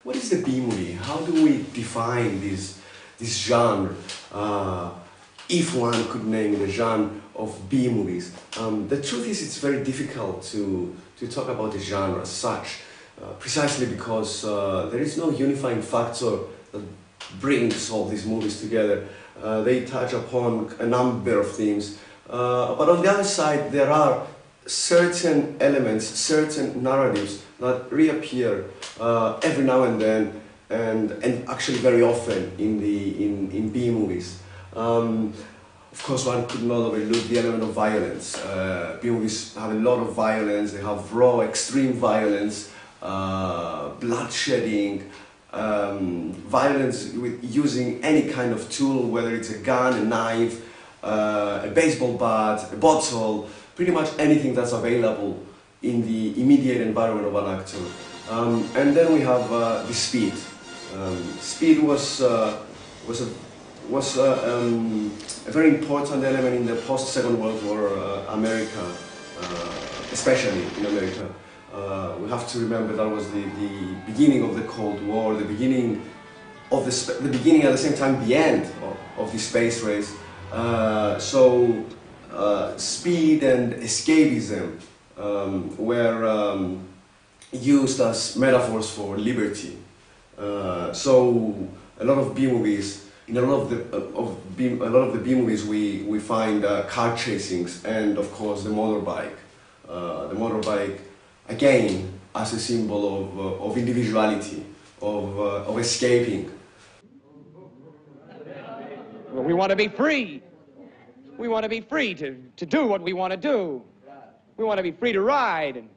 What is the B-movie? How do we define this genre? If one could name the genre of B-movies. The truth is it's very difficult to talk about the genre as such, precisely because there is no unifying factor that brings all these movies together. They touch upon a number of themes, but on the other side there are certain elements, certain narratives that reappear every now and then, and actually very often in B-movies. Of course, one could not overlook the element of violence. B-movies have a lot of violence. They have raw, extreme violence, bloodshedding, violence with using any kind of tool, whether it's a gun, a knife, a baseball bat, a bottle, pretty much anything that's available in the immediate environment of an actor. And then we have the speed. Speed was a very important element in the post-Second World War America, especially in America. We have to remember that was the beginning of the Cold War, the beginning of the beginning at the same time the end of the space race. So speed and escapism were used as metaphors for liberty. So a lot of B-movies. In a lot of the B-movies we find car chasings and of course the motorbike. The motorbike again as a symbol of individuality, of escaping. Well, we want to be free. We want to be free to do what we want to do. We want to be free to ride. And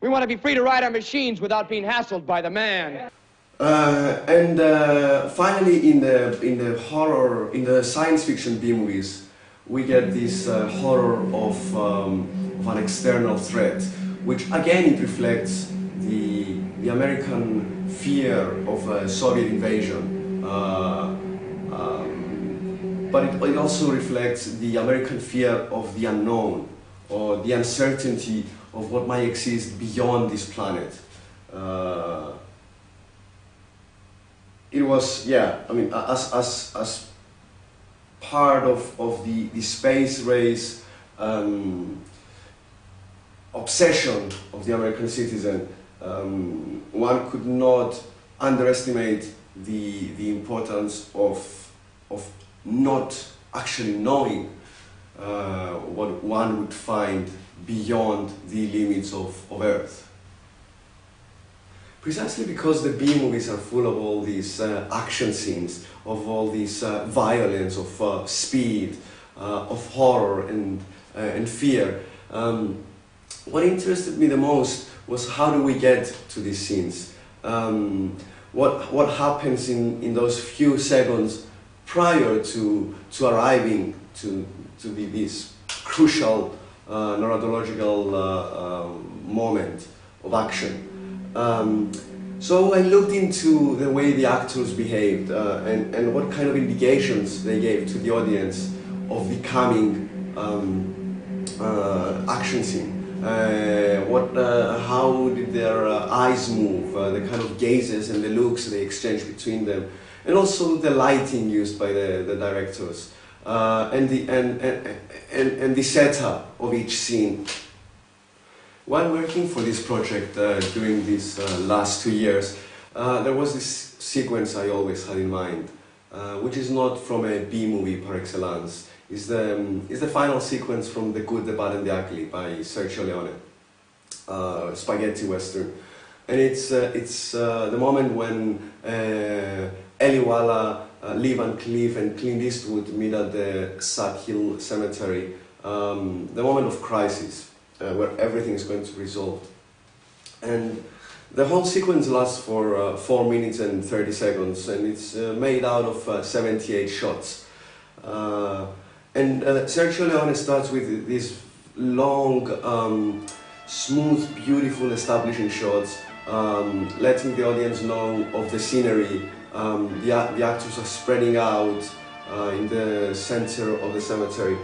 we want to be free to ride our machines without being hassled by the man. Finally, in the horror, in the science fiction B-movies, we get this horror of an external threat, which again it reflects the American fear of Soviet invasion, but it also reflects the American fear of the unknown, or the uncertainty of what might exist beyond this planet. It was, yeah, I mean, as part of the space race obsession of the American citizen, one could not underestimate the importance of not actually knowing what one would find beyond the limits of Earth. Precisely because the B-movies are full of all these action scenes, of all this violence, of speed, of horror and fear. What interested me the most was how do we get to these scenes? What happens in those few seconds prior to arriving to this crucial narratological moment of action. So I looked into the way the actors behaved and what kind of indications they gave to the audience of the coming action scene. How did their eyes move, the kind of gazes and the looks they exchanged between them, and also the lighting used by the directors, and the setup of each scene. While working for this project during these last 2 years, there was this sequence I always had in mind, which is not from a B-movie par excellence. It's the final sequence from The Good, the Bad and the Ugly by Sergio Leone, spaghetti western, and it's the moment when Eli Walla, Lee Van Cleef and Clint Eastwood meet at the Sad Hill Cemetery, the moment of crisis. Where everything is going to be resolved. And the whole sequence lasts for 4 minutes and 30 seconds, and it's made out of 78 shots. And Sergio Leone starts with these long, smooth, beautiful establishing shots, letting the audience know of the scenery. The actors are spreading out in the center of the cemetery.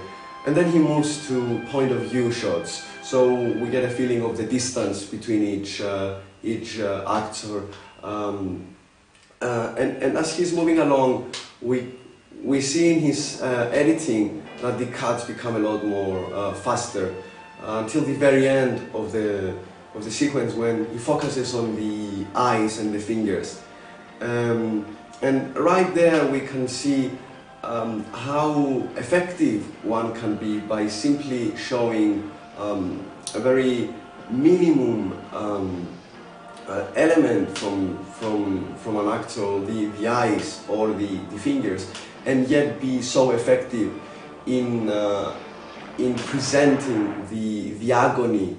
And then he moves to point of view shots, so we get a feeling of the distance between each actor, And as he's moving along, we see in his editing that the cuts become a lot more faster until the very end of the sequence, when he focuses on the eyes and the fingers. And right there we can see how effective one can be by simply showing a very minimum element from an actor, the eyes or the fingers, and yet be so effective in presenting the agony